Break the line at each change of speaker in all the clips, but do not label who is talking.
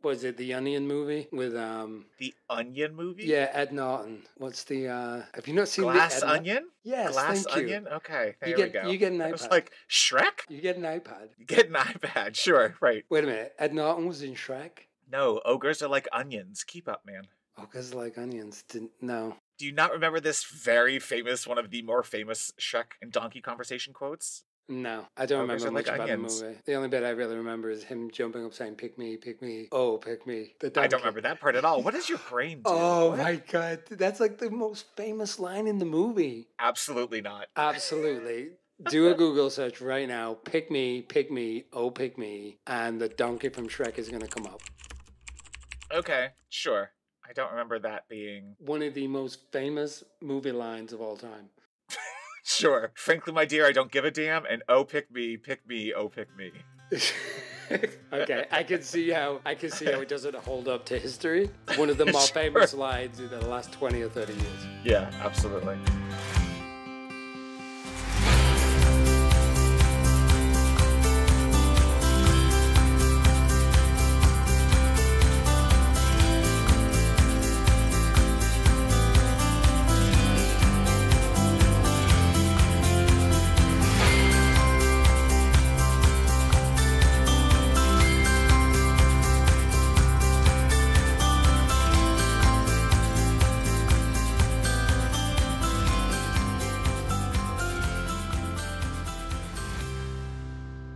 Was it the Onion movie with
The Onion movie?
Yeah, Ed Norton. What's the have you not seen
Glass
the
Onion?
Yes,
Glass
thank you.
Onion? Okay, there
You
we go.
get an
I was
iPad.
like, Shrek?
You get an iPad.
You get an iPad, sure, right.
Wait a minute. Ed Norton was in Shrek?
No, ogres are like onions. Keep up, man.
Ogres like onions. Didn't no.
Do you not remember this very famous, one of the more famous Shrek and Donkey conversation quotes?
No, I don't
Ogres
remember
are
much
like
about
onions.
the movie. The only bit I really remember is him jumping up saying, pick me, oh, pick me. The
I
donkey.
don't remember that part at all. What does your brain do?
Oh
What?
my god, that's like the most famous line in the movie.
Absolutely not.
Absolutely. Do a Google search right now. Pick me, oh, pick me. And the donkey from Shrek is going to come up.
Okay, sure. I don't remember that being...
One of the most famous movie lines of all time.
Sure. Frankly, my dear, I don't give a damn. And oh, pick me, oh, pick me.
Okay, I can see how it doesn't hold up to history. One of the more famous lines in the last 20 or 30 years.
Yeah, absolutely.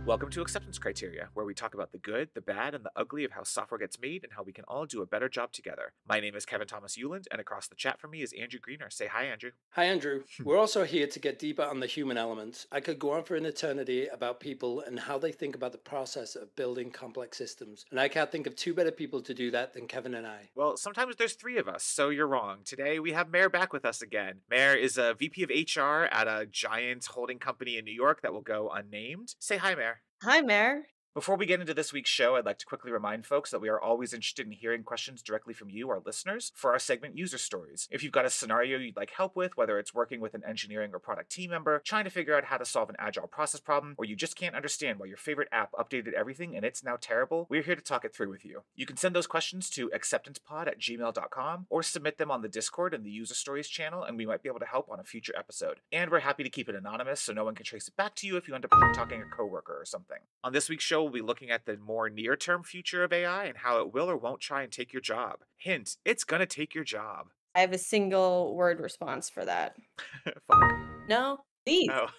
Welcome to Acceptance Criteria, where we talk about the good, the bad, and the ugly of how software gets made and how we can all do a better job together. My name is Kevin Thomas Euland, and across the chat from me is Andrew Greener. Say hi, Andrew.
Hi, Andrew. We're also here to get deeper on the human element. I could go on for an eternity about people and how they think about the process of building complex systems. And I can't think of two better people to do that than Kevin and I.
Well, sometimes there's three of us, so you're wrong. Today we have Mayor back with us again. Mayor is a VP of HR at a giant holding company in New York that will go unnamed. Say hi, Mayor.
Hi, Mayor.
Before we get into this week's show, I'd like to quickly remind folks that we are always interested in hearing questions directly from you, our listeners, for our segment User Stories. If you've got a scenario you'd like help with, whether it's working with an engineering or product team member, trying to figure out how to solve an agile process problem, or you just can't understand why your favorite app updated everything and it's now terrible, we're here to talk it through with you. You can send those questions to acceptancepod@gmail.com or submit them on the Discord and the User Stories channel, and we might be able to help on a future episode. And we're happy to keep it anonymous so no one can trace it back to you if you end up talking a coworker or something. On this week's show, we'll be looking at the more near-term future of AI and how it will or won't try and take your job. Hint, it's gonna take your job.
I have a single word response for that.
Fuck.
No, please.
Oh.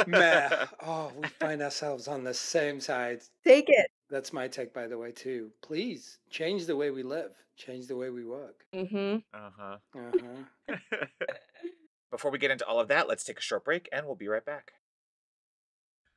Meh. Oh, we find ourselves on the same side.
Take it.
That's my take, by the way, too. Please, change the way we live. Change the way we work.
Mm-hmm.
Uh-huh.
Uh-huh.
Before we get into all of that, let's take a short break and we'll be right back.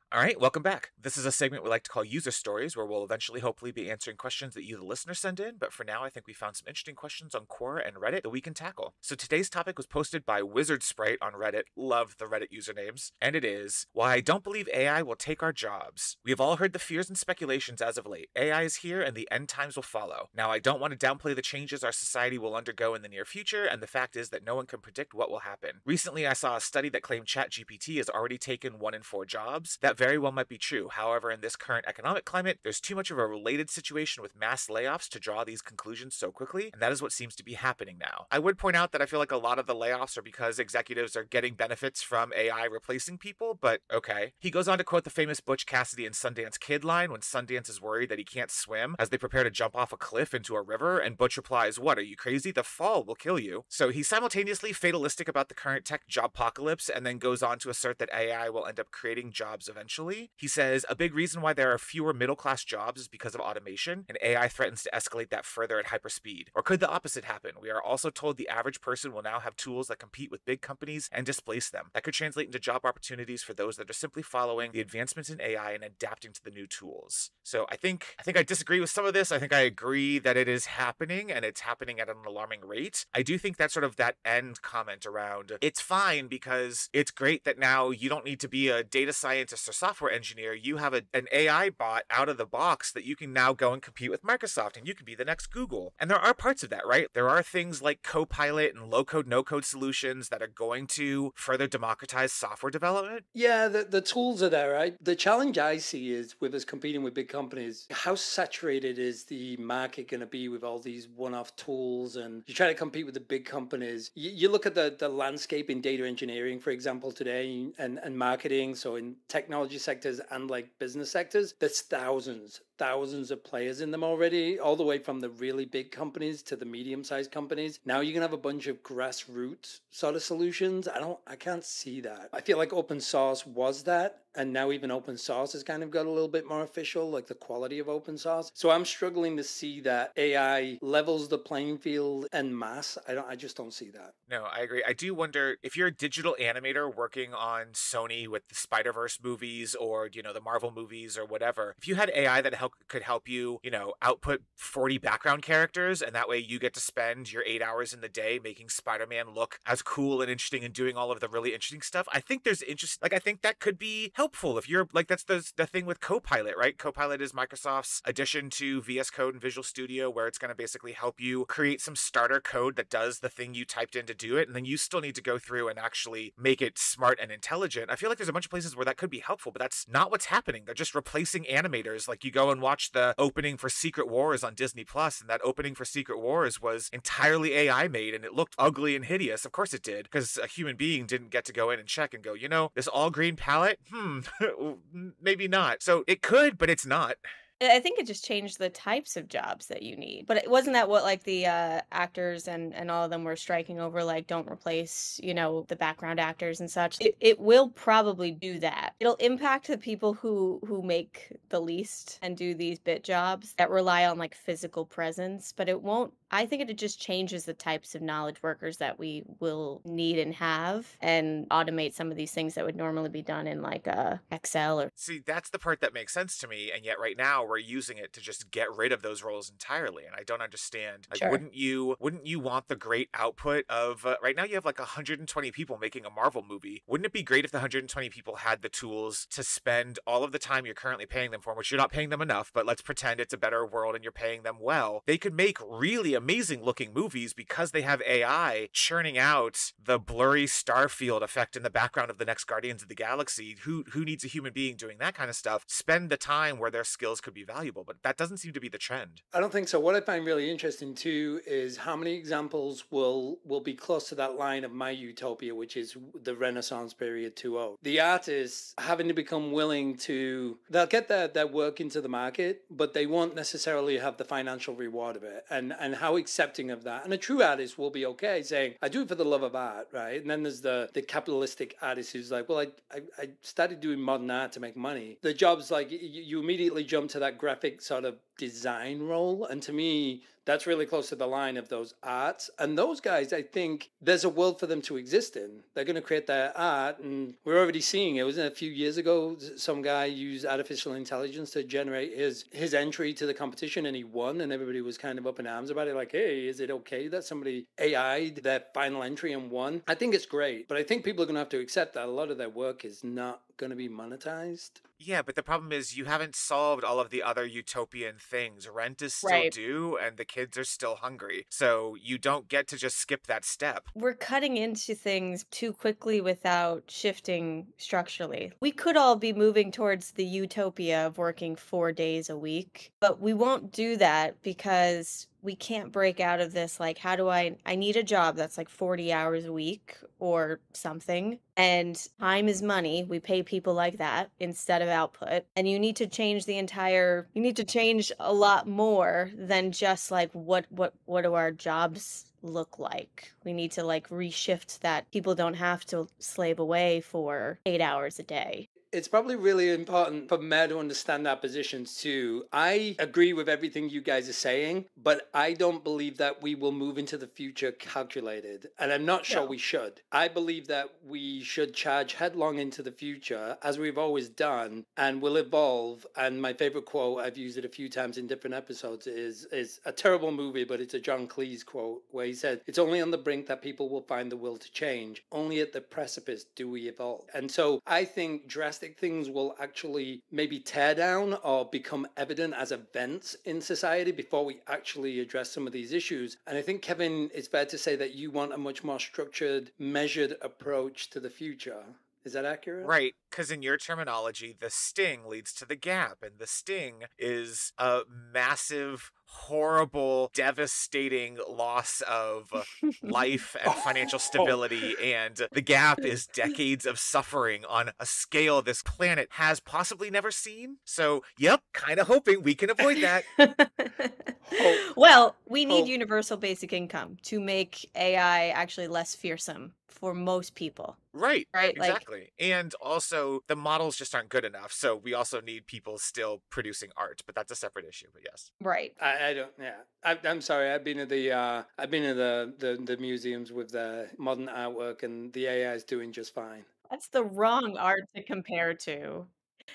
All right, welcome back. This is a segment we like to call User Stories, where we'll eventually hopefully be answering questions that you, the listener, send in. But for now, I think we found some interesting questions on Quora and Reddit that we can tackle. So today's topic was posted by Wizard Sprite on Reddit. Love the Reddit usernames. And it is, why I don't believe AI will take our jobs. We have all heard the fears and speculations as of late. AI is here and the end times will follow. Now, I don't want to downplay the changes our society will undergo in the near future, and the fact is that no one can predict what will happen. Recently, I saw a study that claimed ChatGPT has already taken 1 in 4 jobs. That very well might be true. However, in this current economic climate, there's too much of a related situation with mass layoffs to draw these conclusions so quickly, and that is what seems to be happening now. I would point out that I feel like a lot of the layoffs are because executives are getting benefits from AI replacing people, but okay. He goes on to quote the famous Butch Cassidy and Sundance Kid line when Sundance is worried that he can't swim as they prepare to jump off a cliff into a river, and Butch replies, "What, are you crazy? The fall will kill you." So he's simultaneously fatalistic about the current tech job apocalypse and then goes on to assert that AI will end up creating jobs eventually. He says, a big reason why there are fewer middle-class jobs is because of automation, and AI threatens to escalate that further at hyperspeed. Or could the opposite happen? We are also told the average person will now have tools that compete with big companies and displace them. That could translate into job opportunities for those that are simply following the advancements in AI and adapting to the new tools. So I think I disagree with some of this. I think I agree that it is happening, and it's happening at an alarming rate. I do think that sort of that end comment around, it's fine because it's great that now you don't need to be a data scientist or software engineer, you have an AI bot out of the box that you can now go and compete with Microsoft, and you can be the next Google. And there are parts of that, right? There are things like Copilot and low-code, no-code solutions that are going to further democratize software development.
Yeah, the tools are there, right? The challenge I see is with us competing with big companies, how saturated is the market going to be with all these one-off tools? And you try to compete with the big companies. You look at the landscape in data engineering, for example, today, and marketing. So in technology sectors and like business sectors, there's thousands of players in them already, all the way from the really big companies to the medium-sized companies. Now you can have a bunch of grassroots sort of solutions. I can't see that. I feel like open source was that, and now even open source has kind of got a little bit more official, like the quality of open source. So I'm struggling to see that AI levels the playing field en masse. I just don't see that.
No, I agree. I do wonder if you're a digital animator working on Sony with the Spider-Verse movies or, the Marvel movies or whatever, if you had AI that could help you, output 40 background characters, and that way you get to spend your 8 hours in the day making Spider-Man look as cool and interesting and doing all of the really interesting stuff. I think there's interest, I think that could be helpful if you're that's the thing with Copilot, right? Copilot is Microsoft's addition to VS Code and Visual Studio, where it's going to basically help you create some starter code that does the thing you typed in to do it, and then you still need to go through and actually make it smart and intelligent. I feel like there's a bunch of places where that could be helpful, but that's not what's happening. They're just replacing animators. Like, you go and watch the opening for Secret Wars on Disney Plus, and that opening for Secret Wars was entirely AI made, and it looked ugly and hideous. Of course it did, because a human being didn't get to go in and check and go, this all green palette, maybe not. So it could, but it's not.
I think it just changed the types of jobs that you need. But it wasn't that what like the actors and all of them were striking over, like, don't replace, the background actors and such. It will probably do that. It'll impact the people who make the least and do these bit jobs that rely on like physical presence, but it won't. I think it just changes the types of knowledge workers that we will need and have, and automate some of these things that would normally be done in like Excel or.
See, that's the part that makes sense to me, and yet right now we're using it to just get rid of those roles entirely, and I don't understand. Like,
Sure.
wouldn't you want the great output of right now you have like 120 people making a Marvel movie? Wouldn't it be great if the 120 people had the tools to spend all of the time you're currently paying them for, which you're not paying them enough, but let's pretend it's a better world and you're paying them well. They could make really amazing looking movies because they have AI churning out the blurry starfield effect in the background of the next Guardians of the Galaxy. Who needs a human being doing that kind of stuff? Spend the time where their skills could be valuable, but that doesn't seem to be the trend.
I don't think so. What I find really interesting too is how many examples will be close to that line of my utopia, which is the Renaissance period 2.0. The artists having to become willing to, they'll get their work into the market, but they won't necessarily have the financial reward of it. And how accepting of that. And a true artist will be okay saying, I do it for the love of art, right? And then there's the capitalistic artist who's like, well, I started doing modern art to make money. The job's like, you immediately jump to that graphic sort of design role. And to me, that's really close to the line of those arts. And those guys, I think there's a world for them to exist in. They're going to create their art. And we're already seeing it. Wasn't it a few years ago, some guy used artificial intelligence to generate his entry to the competition, and he won. And everybody was kind of up in arms about it. Like, hey, is it okay that somebody AI'd their final entry and won? I think it's great. But I think people are going to have to accept that a lot of their work is not going to be monetized.
Yeah, but the problem is you haven't solved all of the other utopian things. Rent is still
Right.
due and the kids are still hungry. So you don't get to just skip that step.
We're cutting into things too quickly without shifting structurally. We could all be moving towards the utopia of working 4 days a week, but we won't do that because we can't break out of this. Like, how do I need a job that's like 40 hours a week or something, and time is money. We pay people like that instead of output. And you need to change you need to change a lot more than just like what do our jobs look like. We need to like reshift that people don't have to slave away for 8 hours a day.
It's probably really important for Mayor to understand our positions too. I agree with everything you guys are saying, but I don't believe that we will move into the future calculated. And I'm not sure
No.
we should. I believe that we should charge headlong into the future, as we've always done, and will evolve. And my favorite quote, I've used it a few times in different episodes, is a terrible movie, but it's a John Cleese quote where he said, it's only on the brink that people will find the will to change. Only at the precipice do we evolve. And so I think drastically fantastic things will actually maybe tear down or become evident as events in society before we actually address some of these issues. And I think, Kevin, it's fair to say that you want a much more structured, measured approach to the future. Is that accurate?
Right, because in your terminology, the sting leads to the gap, and the sting is a massive, horrible, devastating loss of life and financial stability, and the gap is decades of suffering on a scale this planet has possibly never seen. So, yep, kind of hoping we can avoid that.
Well, we need universal basic income to make AI actually less fearsome for most people.
Right,
Right?
exactly. And also, the models just aren't good enough, so we also need people still producing art, but that's a separate issue, but yes.
Right.
I don't. Yeah, I'm sorry. I've been at the museums with the modern artwork, and the AI is doing just fine.
That's the wrong art to compare to.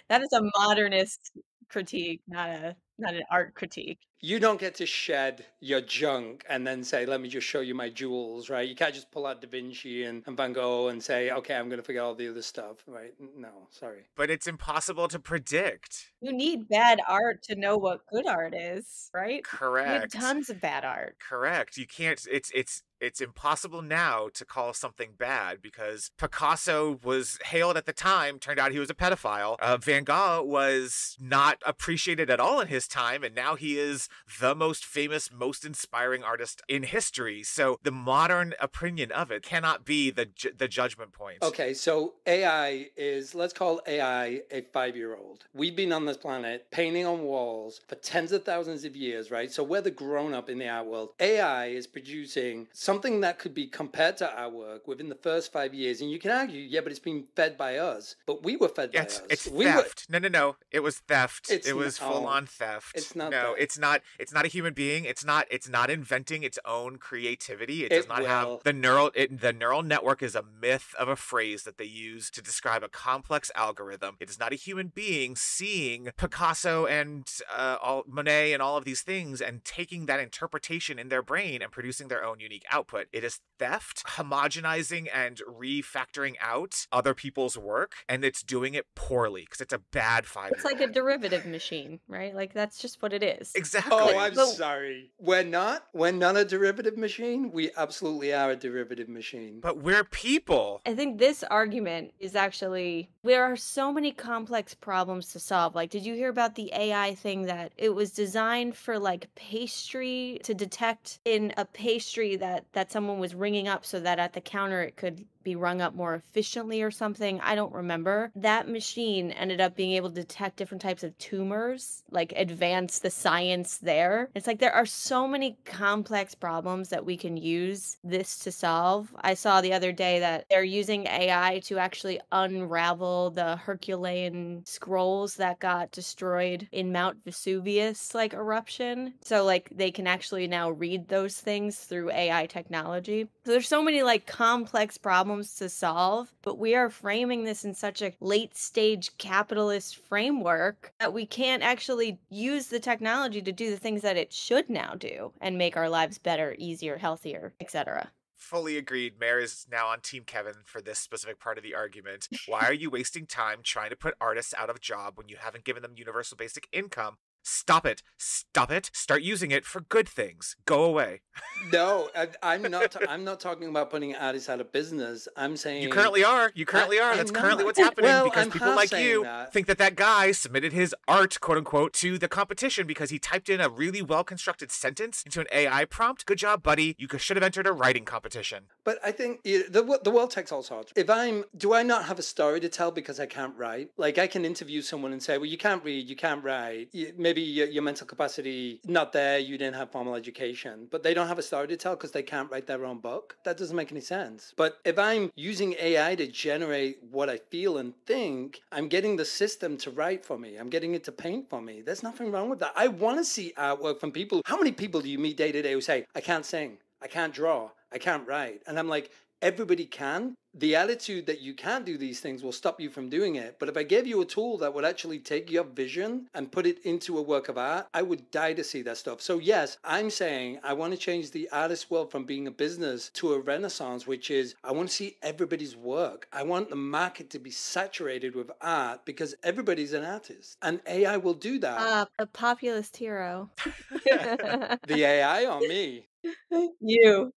That is a modernist critique, not an art critique.
You don't get to shed your junk and then say, let me just show you my jewels, right? You can't just pull out Da Vinci and Van Gogh and say, okay, I'm going to forget all the other stuff, right? No, sorry.
But it's impossible to predict.
You need bad art to know what good art is, right? We have
Correct.
tons of bad art.
Correct. You can't, it's impossible now to call something bad because Picasso was hailed at the time, turned out he was a pedophile. Van Gogh was not appreciated at all in his time, and now he is the most famous, most inspiring artist in history. So the modern opinion of it cannot be the judgment point.
Okay, so AI is, let's call AI a 5-year-old. We've been on this planet painting on walls for tens of thousands of years, right? So we're the grown up in the art world. AI is producing something that could be compared to our work within the first 5 years. And you can argue, yeah, but it's been fed by us. But we were fed by us.
It's theft. No. It was theft. It was full on theft.
It's not.
No,
theft.
it's not. It's not a human being. It's not inventing its own creativity. It does not have the neural network is a myth of a phrase that they use to describe a complex algorithm. It is not a human being seeing Picasso and Monet and all of these things and taking that interpretation in their brain and producing their own unique output. It is theft, homogenizing and refactoring out other people's work, and it's doing it poorly because it's a bad 5-year-old.
It's like a derivative machine, right? Like that's just what it is.
Exactly.
Oh, I'm sorry. We're not a derivative machine. We absolutely are a derivative machine.
But we're people.
I think this argument is actually, there are so many complex problems to solve. Like, did you hear about the AI thing that it was designed for like pastry to detect in a pastry that someone was ringing up so that at the counter it could be rung up more efficiently or something? I don't remember. That machine ended up being able to detect different types of tumors, like advance the science there. It's like there are so many complex problems that we can use this to solve. I saw the other day that they're using AI to actually unravel the Herculean scrolls that got destroyed in Mount Vesuvius like eruption. So like they can actually now read those things through AI technology. So there's so many like complex problems to solve, but we are framing this in such a late stage capitalist framework that we can't actually use the technology to do the things that it should now do and make our lives better, easier, healthier, etc.
Fully agreed. Mayor is now on Team Kevin for this specific part of the argument. Why are you wasting time trying to put artists out of job when you haven't given them universal basic income? Stop it. Stop it. Start using it for good things. Go away.
No, I'm not. I'm not talking about putting artists out of business. I'm saying
you currently are. You currently are. That's currently what's happening because people like you think that guy submitted his art, quote unquote, to the competition because he typed in a really well constructed sentence into an AI prompt. Good job, buddy. You should have entered a writing competition.
But I think the world takes all sorts. Do I not have a story to tell because I can't write? Like I can interview someone and say, well, you can't read, you can't write. Maybe your mental capacity not there. You didn't have formal education, but they don't have a story to tell because they can't write their own book. That doesn't make any sense. But if I'm using AI to generate what I feel and think, I'm getting the system to write for me. I'm getting it to paint for me. There's nothing wrong with that. I want to see artwork from people. How many people do you meet day to day who say, I can't sing, I can't draw, I can't write? And I'm like, everybody can. The attitude that you can't do these things will stop you from doing it. But if I gave you a tool that would actually take your vision and put it into a work of art, I would die to see that stuff. So yes, I'm saying I want to change the artist world from being a business to a renaissance, which is I want to see everybody's work. I want the market to be saturated with art because everybody's an artist. And AI will do that.
A populist hero.
The AI on me.
You.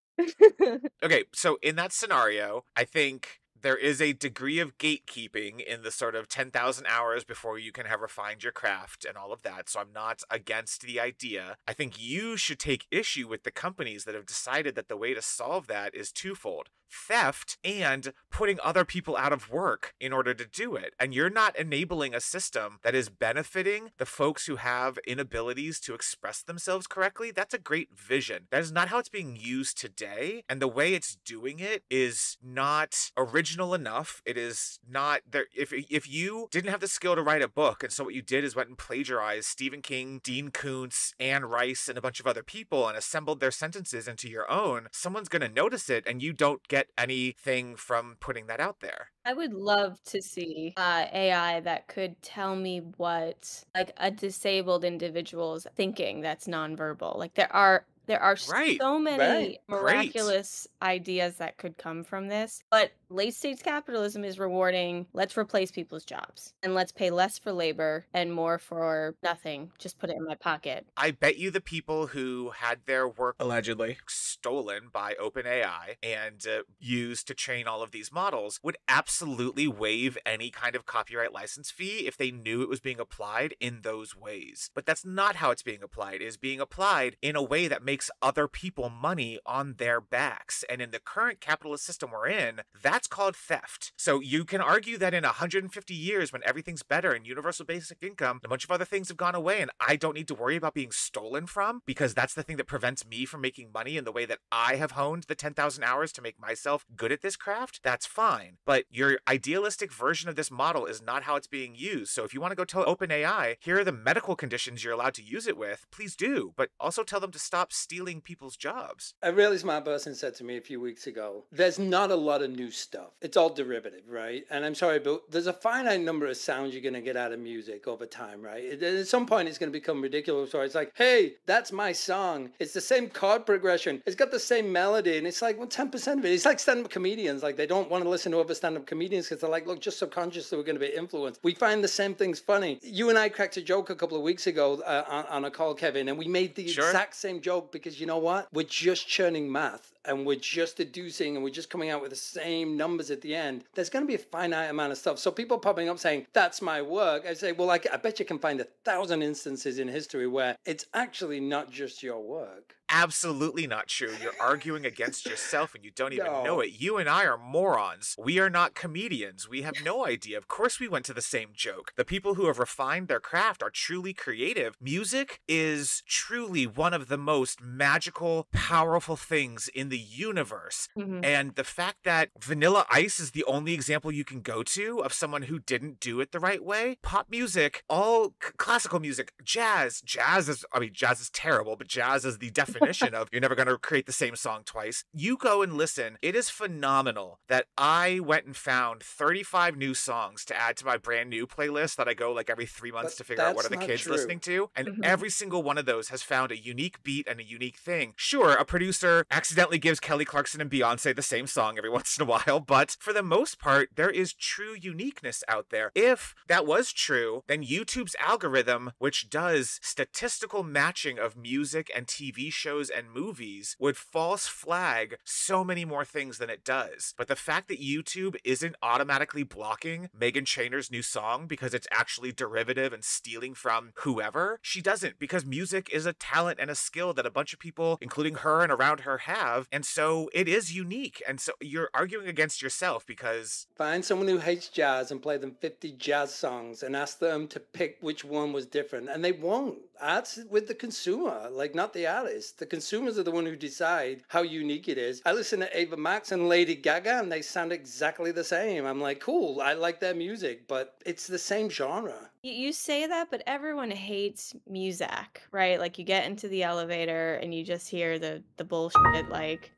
Okay, so in that scenario, I think there is a degree of gatekeeping in the sort of 10,000 hours before you can have refined your craft and all of that. So I'm not against the idea. I think you should take issue with the companies that have decided that the way to solve that is twofold: theft and putting other people out of work in order to do it. And you're not enabling a system that is benefiting the folks who have inabilities to express themselves correctly. That's a great vision. That is not how it's being used today. And the way it's doing it is not original enough. It is not there. If you didn't have the skill to write a book, and so what you did is went and plagiarized Stephen King, Dean Koontz, Anne Rice, and a bunch of other people and assembled their sentences into your own, someone's going to notice it, and you don't get anything from putting that out there.
I would love to see AI that could tell me what like a disabled individual's thinking that's nonverbal. Like there are
Right.
so many
Right.
miraculous ideas that could come from this. But late stage capitalism is rewarding, let's replace people's jobs and let's pay less for labor and more for nothing. Just put it in my pocket.
I bet you the people who had their work allegedly stolen by OpenAI and used to train all of these models would absolutely waive any kind of copyright license fee if they knew it was being applied in those ways. But that's not how it's being applied. It is being applied in a way that makes other people money on their backs. And in the current capitalist system we're in, that's called theft. So you can argue that in 150 years, when everything's better and universal basic income, a bunch of other things have gone away and I don't need to worry about being stolen from, because that's the thing that prevents me from making money in the way that I have honed the 10,000 hours to make myself good at this craft, that's fine. But your idealistic version of this model is not how it's being used. So if you want to go tell OpenAI, here are the medical conditions you're allowed to use it with, please do. But also tell them to stop stealing people's jobs.
A really smart person said to me a few weeks ago, there's not a lot of new stuff. It's all derivative, right? And I'm sorry, but there's a finite number of sounds you're going to get out of music over time, right? At some point, it's going to become ridiculous. Where it's like, hey, that's my song. It's the same chord progression. It's got the same melody. And it's like, well, 10% of it. It's like stand-up comedians. Like, they don't want to listen to other stand-up comedians because they're like, look, just subconsciously, we're going to be influenced. We find the same things funny. You and I cracked a joke a couple of weeks ago on a call, Kevin, and we made the exact same joke because you know what? We're just churning math and we're just deducing and we're just coming out with the same numbers at the end. There's going to be a finite amount of stuff. So people popping up saying, that's my work. I say, well, I bet you can find 1,000 instances in history where it's actually not just your work.
Absolutely not true. You're arguing against yourself and you don't even know it. You and I are morons. We are not comedians. We have no idea. Of course we went to the same joke. The people who have refined their craft are truly creative. Music is truly one of the most magical, powerful things in the universe.
Mhm.
And the fact that Vanilla Ice is the only example you can go to of someone who didn't do it the right way, pop music, all classical music, jazz is terrible, but jazz is the definition of you're never going to create the same song twice. You go and listen. It is phenomenal that I went and found 35 new songs to add to my brand new playlist that I go like every 3 months to figure out what are the kids listening to. And every single one of those has found a unique beat and a unique thing. Sure, a producer accidentally gives Kelly Clarkson and Beyonce the same song every once in a while, but for the most part, there is true uniqueness out there. If that was true, then YouTube's algorithm, which does statistical matching of music and TV shows and movies, would false flag so many more things than it does. But the fact that YouTube isn't automatically blocking Meghan Trainor's new song because it's actually derivative and stealing from whoever, she doesn't, because music is a talent and a skill that a bunch of people, including her and around her, have. And so it is unique. And so you're arguing against yourself because...
Find someone who hates jazz and play them 50 jazz songs and ask them to pick which one was different. And they won't. Art's with the consumer, like not the artist. The consumers are the one who decide how unique it is. I listen to Ava Max and Lady Gaga and they sound exactly the same. I'm like, cool, I like their music, but it's the same genre.
You say that, but everyone hates music, right? Like you get into the elevator and you just hear the bullshit like,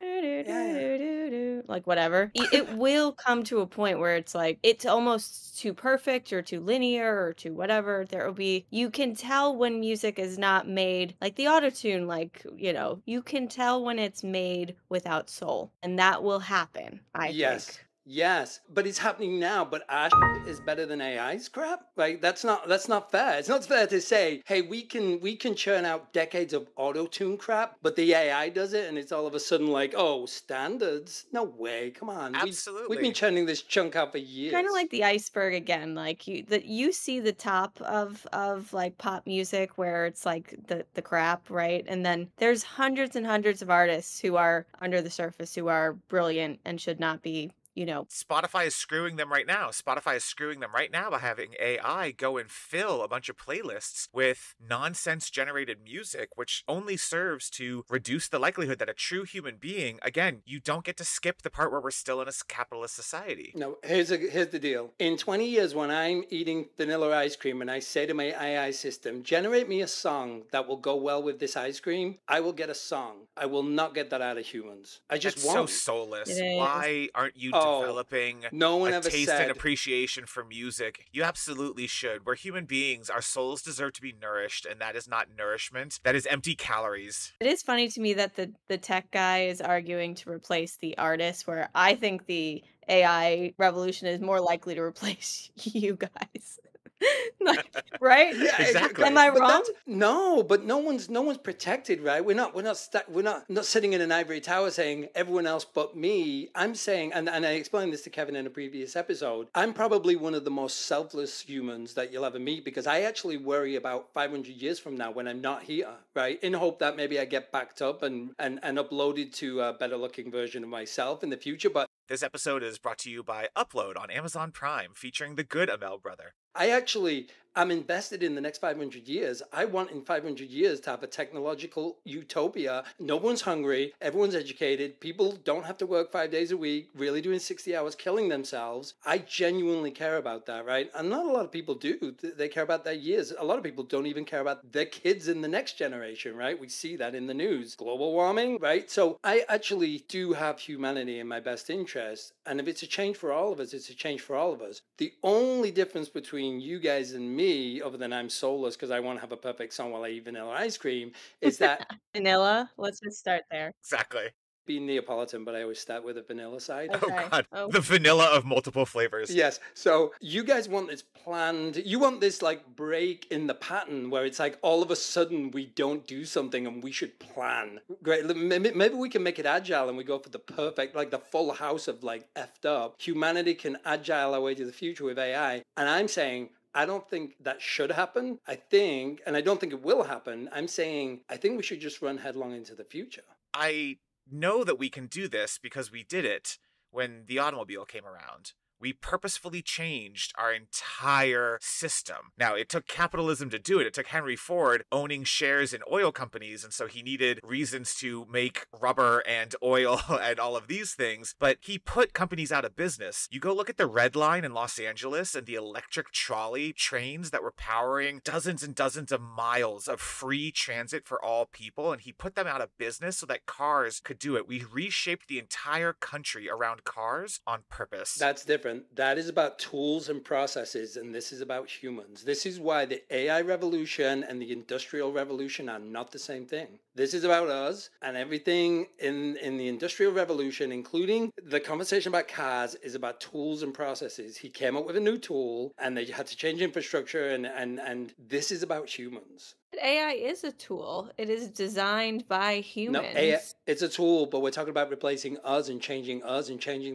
like whatever. It will come to a point where it's like it's almost too perfect or too linear or too whatever. There will be, you can tell when music is not made like the autotune, like, you know, you can tell when it's made without soul, and that will happen, I
Yes.
think.
Yes, but it's happening now. But our is better than AI's crap. Like that's not fair. It's not fair to say, hey, we can churn out decades of auto tune crap, but the AI does it, and it's all of a sudden like, oh, standards? No way. Come on. We've been
Absolutely.
churning this chunk out for years.
Kind of like the iceberg again, like you see the top of like pop music where it's like the crap, right? And then there's hundreds and hundreds of artists who are under the surface who are brilliant and should not be, you know.
Spotify is screwing them right now. Spotify is screwing them right now by having AI go and fill a bunch of playlists with nonsense generated music, which only serves to reduce the likelihood that a true human being, again, you don't get to skip the part where we're still in a capitalist society.
No, here's the deal. In 20 years, when I'm eating vanilla ice cream and I say to my AI system, generate me a song that will go well with this ice cream, I will get a song. I will not get that out of humans. I just
That's
won't.
so soulless.
It is.
Why aren't you developing
no one
a
ever
taste
said
and appreciation for music? You absolutely should. We're human beings. Our souls deserve to be nourished, and that is not nourishment. That is empty calories.
It is funny to me that the tech guy is arguing to replace the artist, where I think the AI revolution is more likely to replace you guys. Like, right?
Yeah,
Exactly.
Am I
But
wrong?
no, but no one's protected, right? We're not sitting in an ivory tower saying everyone else but me. I'm saying, and I explained this to Kevin in a previous episode, I'm probably one of the most selfless humans that you'll ever meet, because I actually worry about 500 years from now when I'm not here, right? In hope that maybe I get backed up and uploaded to a better looking version of myself in the future. But
This episode is brought to you by Upload on Amazon Prime, featuring the good Amel brother.
I'm invested in the next 500 years. I want in 500 years to have a technological utopia. No one's hungry. Everyone's educated. People don't have to work 5 days a week, really doing 60 hours, killing themselves. I genuinely care about that, right? And not a lot of people do. They care about their years. A lot of people don't even care about their kids in the next generation, right? We see that in the news. Global warming, right? So I actually do have humanity in my best interest. And if it's a change for all of us, it's a change for all of us. The only difference between you guys and me, other than I'm soulless because I want to have a perfect song while I eat vanilla ice cream, is that
Vanilla? Let's just start there.
Exactly.
being Neapolitan, but I always start with a vanilla side.
Okay.
Oh, God.
Oh.
The vanilla of multiple flavors.
Yes. So you guys want this planned, you want this like break in the pattern where it's like all of a sudden we don't do something and we should plan. Great. Maybe we can make it agile and we go for the perfect, like the full house of like effed up. Humanity can agile our way to the future with AI. And I'm saying, I don't think that should happen. I think, and I don't think it will happen. I'm saying, I think we should just run headlong into the future.
I know that we can do this because we did it when the automobile came around. We purposefully changed our entire system. Now, it took capitalism to do it. It took Henry Ford owning shares in oil companies, and so he needed reasons to make rubber and oil and all of these things, but he put companies out of business. You go look at the Red Line in Los Angeles and the electric trolley trains that were powering dozens and dozens of miles of free transit for all people, and he put them out of business so that cars could do it. We reshaped the entire country around cars on purpose.
That's different. That is about tools and processes, and this is about humans. This is why the AI revolution and the industrial revolution are not the same thing. This is about us, and everything in the industrial revolution, including the conversation about cars, is about tools and processes. He came up with a new tool, and they had to change infrastructure, and this is about humans.
AI is a tool. It is designed by humans.
No, AI, it's a tool, but we're talking about replacing us and changing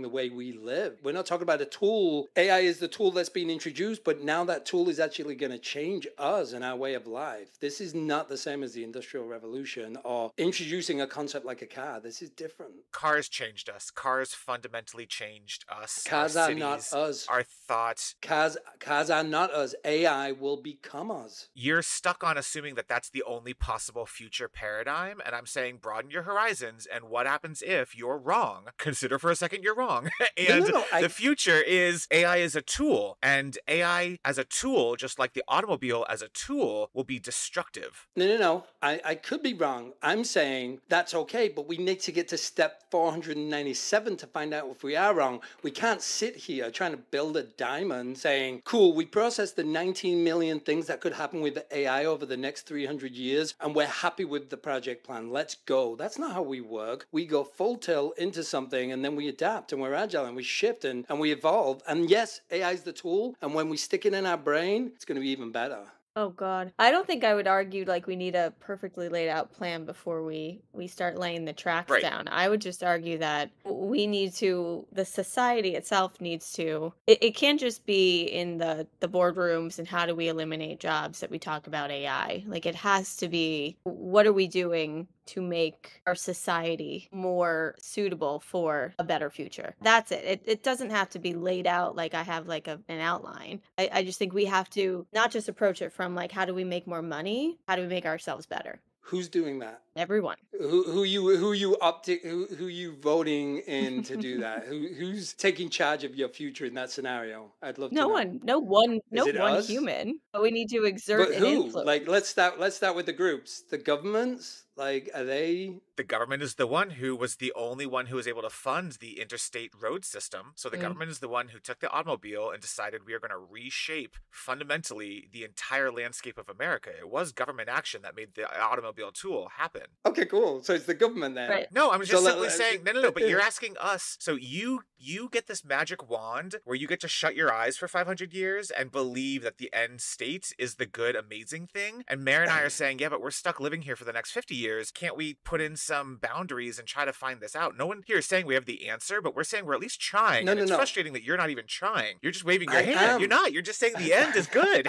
the way we live. We're not talking about a tool. AI is the tool that's been introduced, but now that tool is actually going to change us and our way of life. This is not the same as the Industrial Revolution or introducing a concept like a car. This is different.
Cars changed us. Cars fundamentally changed us.
Cars
our
are not
cities,
us.
Our thought.
Cars are not us. AI will become us.
You're stuck on assuming assuming that that's the only possible future paradigm, and I'm saying broaden your horizons, and what happens if you're wrong? Consider for a second you're wrong. And
No.
the future is AI is a tool, and AI as a tool, just like the automobile as a tool, will be destructive.
No. I could be wrong. I'm saying that's okay, but we need to get to step 497 to find out if we are wrong. We can't sit here trying to build a diamond saying, cool, we processed the 19 million things that could happen with the AI over the next 300 years, and we're happy with the project plan. Let's go. That's not how we work. We go full tilt into something, and then we adapt, and we're agile, and we shift, and we evolve. And yes, AI is the tool, and when we stick it in our brain, it's going to be even better.
Oh God. I don't think I would argue like we need a perfectly laid out plan before we start laying the tracks
Right.
down. I would just argue that we need to, the society itself needs to, it can't just be in the boardrooms and how do we eliminate jobs that we talk about AI. Like it has to be, what are we doing to make our society more suitable for a better future? That's it. It doesn't have to be laid out like I have like an outline. I just think we have to not just approach it from like, how do we make more money? How do we make ourselves better?
Who's doing that?
Everyone.
Who you voting in to do that? Who's taking charge of your future in that scenario? I'd love to know.
No one
us?
human. But we need to exert
But
an
who?
influence.
Like let's start with the groups. The governments? Like are they?
The government is the one who was the only one who was able to fund the interstate road system. So the government is the one who took the automobile and decided we are going to reshape fundamentally the entire landscape of America. It was government action that made the automobile tool happen.
Okay, cool. So it's the government then.
Right.
No, I'm just
So
simply saying, no, but you're asking us. So you get this magic wand where you get to shut your eyes for 500 years and believe that the end state is the good, amazing thing. And Mare and I are saying, yeah, but we're stuck living here for the next 50 years. Can't we put in some boundaries and try to find this out? No one here is saying we have the answer, but we're saying we're at least trying.
No,
and
no,
it's
no.
frustrating that you're not even trying. You're just waving your
I
hand.
am.
You're not. You're just saying the end is good.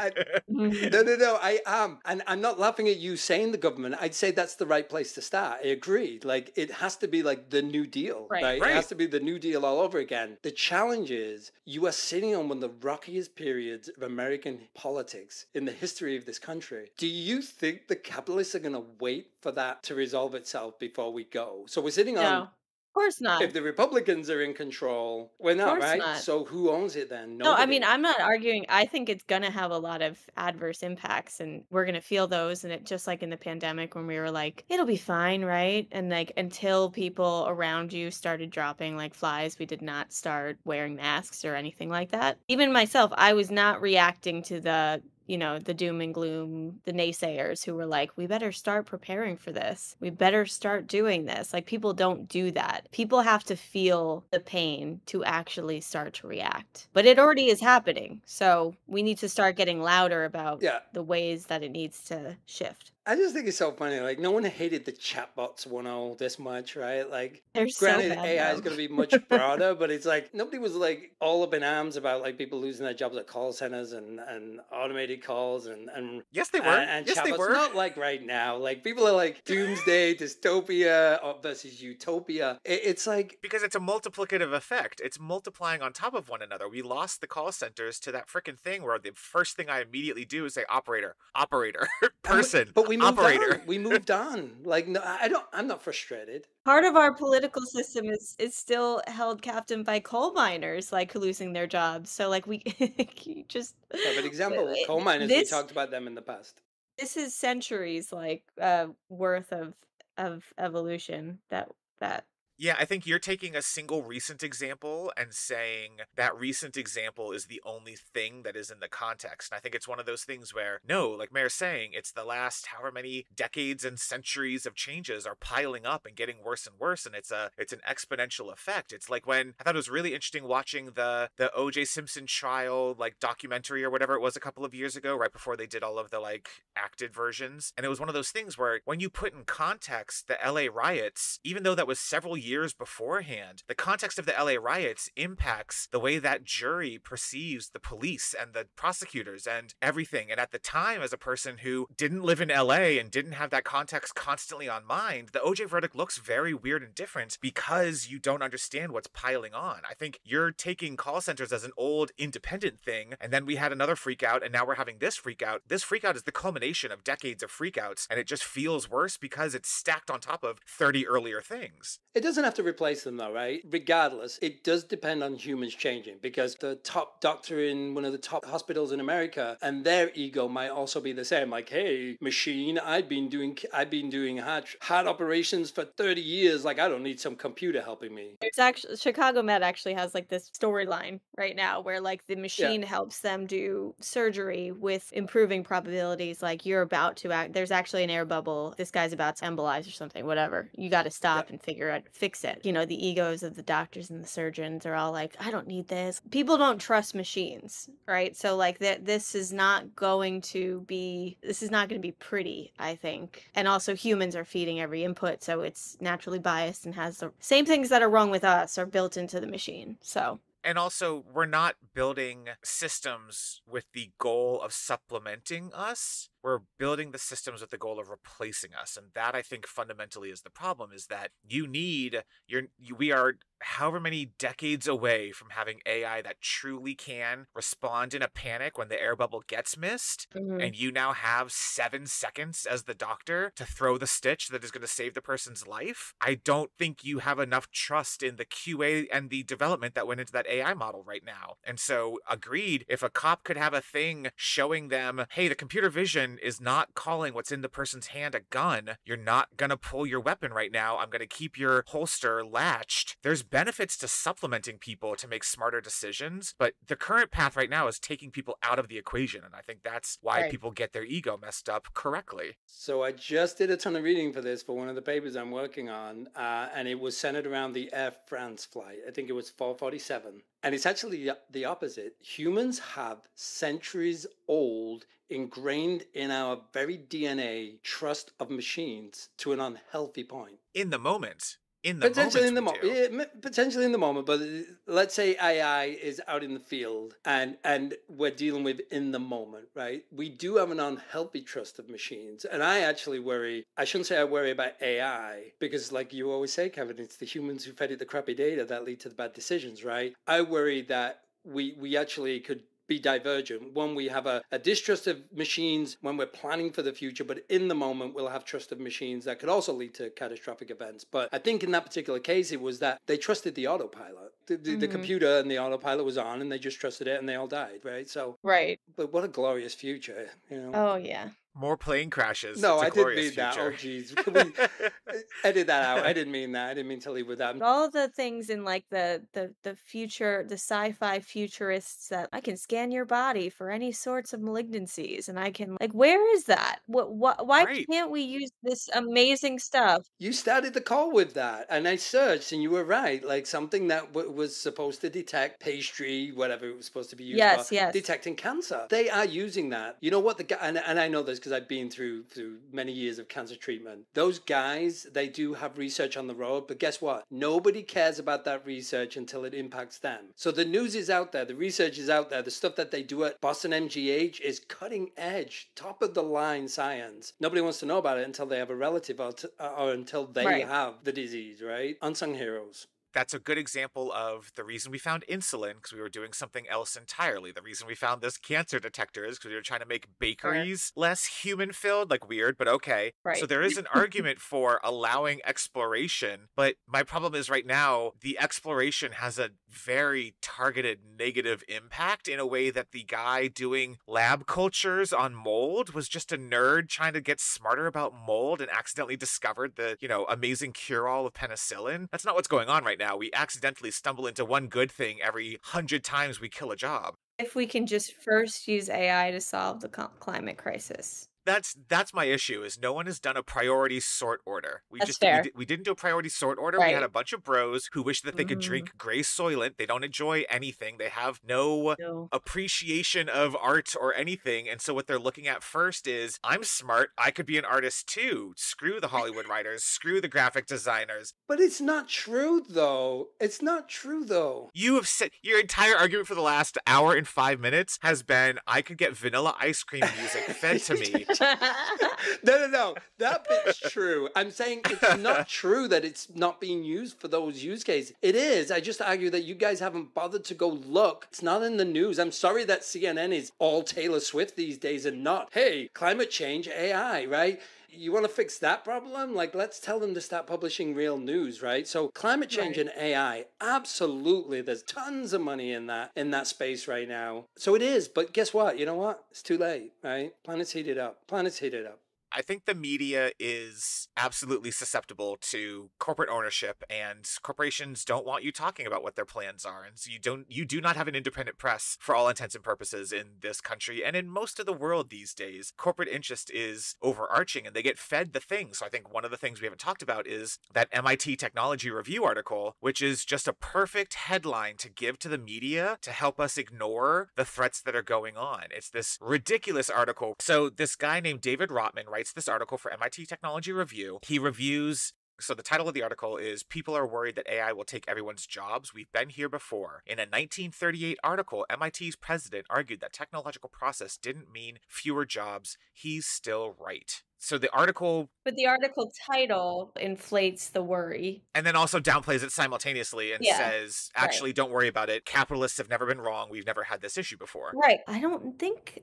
No, I am. And I'm not laughing at you saying the government. I'd say that's the right place to start. I agree. Like, it has to be like the New Deal, right?
Right.
It has to be the New Deal all over again. The challenge is you are sitting on one of the rockiest periods of American politics in the history of this country. Do you think the capitalists are going to wait for that to resolve itself before we go? So we're sitting on...
No. Of course not.
If the Republicans are in control, we're not,
course
right?
not.
So who owns it then?
No, I
Nobody.
mean, I'm not arguing. I think it's going to have a lot of adverse impacts and we're going to feel those. And it just like in the pandemic when we were like, it'll be fine, right? And like until people around you started dropping like flies, we did not start wearing masks or anything like that. Even myself, I was not reacting to the doom and gloom, the naysayers who were like, we better start preparing for this. We better start doing this. Like people don't do that. People have to feel the pain to actually start to react. But it already is happening. So we need to start getting louder about the ways that it needs to shift.
I just think it's so funny. Like, no one hated the chatbots 1.0 this much, right? Like,
They're so
granted,
bad,
AI is
though.
going to be much broader, but it's like nobody was like all up in arms about like people losing their jobs at call centers and automated calls and
yes, they were.
And
yes,
chatbots.
they were.
Not like right now. Like people are like doomsday, dystopia versus utopia. It's like
because it's a multiplicative effect. It's multiplying on top of one another. We lost the call centers to that freaking thing where the first thing I immediately do is say operator, person.
But we moved
operator.
on. We moved on. Like, no, I'm not frustrated.
Part of our political system is still held captive by coal miners, like losing their jobs. So like we just
Perfect example. Coal miners. We talked about them in the past.
This is centuries like worth of evolution that
Yeah, I think you're taking a single recent example and saying that recent example is the only thing that is in the context. And I think it's one of those things where, no, like Mare's saying, it's the last however many decades and centuries of changes are piling up and getting worse and worse. And it's an exponential effect. It's like when I thought it was really interesting watching the O.J. Simpson trial, like documentary or whatever it was a couple of years ago, right before they did all of the like acted versions. And it was one of those things where when you put in context the LA riots, even though that was several years years beforehand. The context of the LA riots impacts the way that jury perceives the police and the prosecutors and everything. And at the time, as a person who didn't live in LA and didn't have that context constantly on mind, the OJ verdict looks very weird and different because you don't understand what's piling on. I think you're taking call centers as an old independent thing, and then we had another freak out, and now we're having this freak out. This freak out is the culmination of decades of freakouts, and it just feels worse because it's stacked on top of 30 earlier things.
It doesn't have to replace them though, right? Regardless, it does depend on humans changing, because the top doctor in one of the top hospitals in America and their ego might also be the same. Like, hey, machine, I've been doing heart operations for 30 years. Like, I don't need some computer helping me.
It's actually Chicago Med actually has like this storyline right now where like the machine helps them do surgery with improving probabilities. Like, you're about to act, there's actually an air bubble, this guy's about to embolize or something, whatever. You got to stop and fix it. You know, the egos of the doctors and the surgeons are all like, I don't need this. People don't trust machines, right? So like this is not going to be pretty, I think. And also humans are feeding every input, so it's naturally biased and has the same things that are wrong with us are built into the machine. So
and also, we're not building systems with the goal of supplementing us. We're building the systems with the goal of replacing us. And that, I think, fundamentally is the problem, is that we are however many decades away from having AI that truly can respond in a panic when the air bubble gets missed.
Mhm.
And you now have 7 seconds as the doctor to throw the stitch that is going to save the person's life. I don't think you have enough trust in the QA and the development that went into that AI model right now. And so, agreed, if a cop could have a thing showing them, hey, the computer vision is not calling what's in the person's hand a gun, you're not gonna pull your weapon right now, I'm gonna keep your holster latched. There's benefits to supplementing people to make smarter decisions, but the current path right now is taking people out of the equation, and I think that's why people get their ego messed up correctly.
So I just did a ton of reading for this for one of the papers I'm working on, and it was centered around the Air France flight. I think it was 447. And it's actually the opposite. Humans have centuries old, ingrained in our very DNA, trust of machines to an unhealthy point.
In the moment.
Potentially in the moment, but let's say AI is out in the field and we're dealing with in the moment, right? We do have an unhealthy trust of machines. And I actually worry, I shouldn't say I worry about AI, because like you always say, Kevin, it's the humans who fed it the crappy data that lead to the bad decisions, right? I worry that we actually could be divergent. One, we have a distrust of machines when we're planning for the future, but in the moment we'll have trust of machines that could also lead to catastrophic events. But I think in that particular case it was that they trusted the autopilot. The computer and the autopilot was on, and they just trusted it, and they all died, right? So but what a glorious future, you know.
Oh yeah.
More plane crashes.
No, I didn't mean
future.
that. Oh, geez. Can we edit that out? I didn't mean that. I didn't mean to leave with that.
All of the things in like the future, the sci-fi futurists that I can scan your body for any sorts of malignancies, and I can like, where is that? Why can't we use this amazing stuff?
You started the call with that, and I searched, and you were right. Like something that was supposed to detect pastry, whatever it was supposed to be used for, detecting cancer. They are using that. You know what? And I know this because I've been through many years of cancer treatment. Those guys, they do have research on the road, but guess what? Nobody cares about that research until it impacts them. So the news is out there, the research is out there, the stuff that they do at Boston MGH is cutting edge, top of the line science. Nobody wants to know about it until they have a relative or until they have the disease, right? Unsung heroes.
That's a good example of the reason we found insulin, because we were doing something else entirely. The reason we found this cancer detector is because we were trying to make bakeries less human-filled. Like, weird, but okay. So there is an argument for allowing exploration, but my problem is right now, the exploration has a very targeted negative impact in a way that the guy doing lab cultures on mold was just a nerd trying to get smarter about mold and accidentally discovered the, amazing cure-all of penicillin. That's not what's going on right now. We accidentally stumble into one good thing every 100 times we kill a job.
If we can just first use AI to solve the climate crisis.
That's my issue, is no one has done a priority sort order.
That's fair.
We didn't do a priority sort order. We had
Right.
a bunch of bros who wish that they could drink gray Soylent. They don't enjoy anything. They have no
No.
appreciation of art or anything. And so what they're looking at first is, I'm smart. I could be an artist too. Screw the Hollywood writers. Screw the graphic designers.
But it's not true, though. It's not true, though.
You have said your entire argument for the last hour and 5 minutes has been, I could get Vanilla Ice Cream music fed to me.
No. That bit's true. I'm saying it's not true that it's not being used for those use cases. It is. I just argue that you guys haven't bothered to go look. It's not in the news. I'm sorry that CNN is all Taylor Swift these days and not, hey, climate change, AI, right? You want to fix that problem? Like, let's tell them to start publishing real news, right? So climate change and AI, absolutely. There's tons of money in that space right now. So it is. But guess what? You know what? It's too late, right? Planet's heated up. Planet's heated up.
I think the media is absolutely susceptible to corporate ownership, and corporations don't want you talking about what their plans are. And so you do not have an independent press for all intents and purposes in this country. And in most of the world these days, corporate interest is overarching and they get fed the things. So I think one of the things we haven't talked about is that MIT Technology Review article, which is just a perfect headline to give to the media to help us ignore the threats that are going on. It's this ridiculous article. So this guy named David Rotman writes this article for MIT Technology Review. He reviews. So the title of the article is, People Are Worried That AI Will Take Everyone's Jobs. We've Been Here Before. In a 1938 article, MIT's president argued that technological process didn't mean fewer jobs. He's still right. So the article...
But the article title inflates the worry.
And then also downplays it simultaneously and says, actually, don't worry about it. Capitalists have never been wrong. We've never had this issue before.
Right. I don't think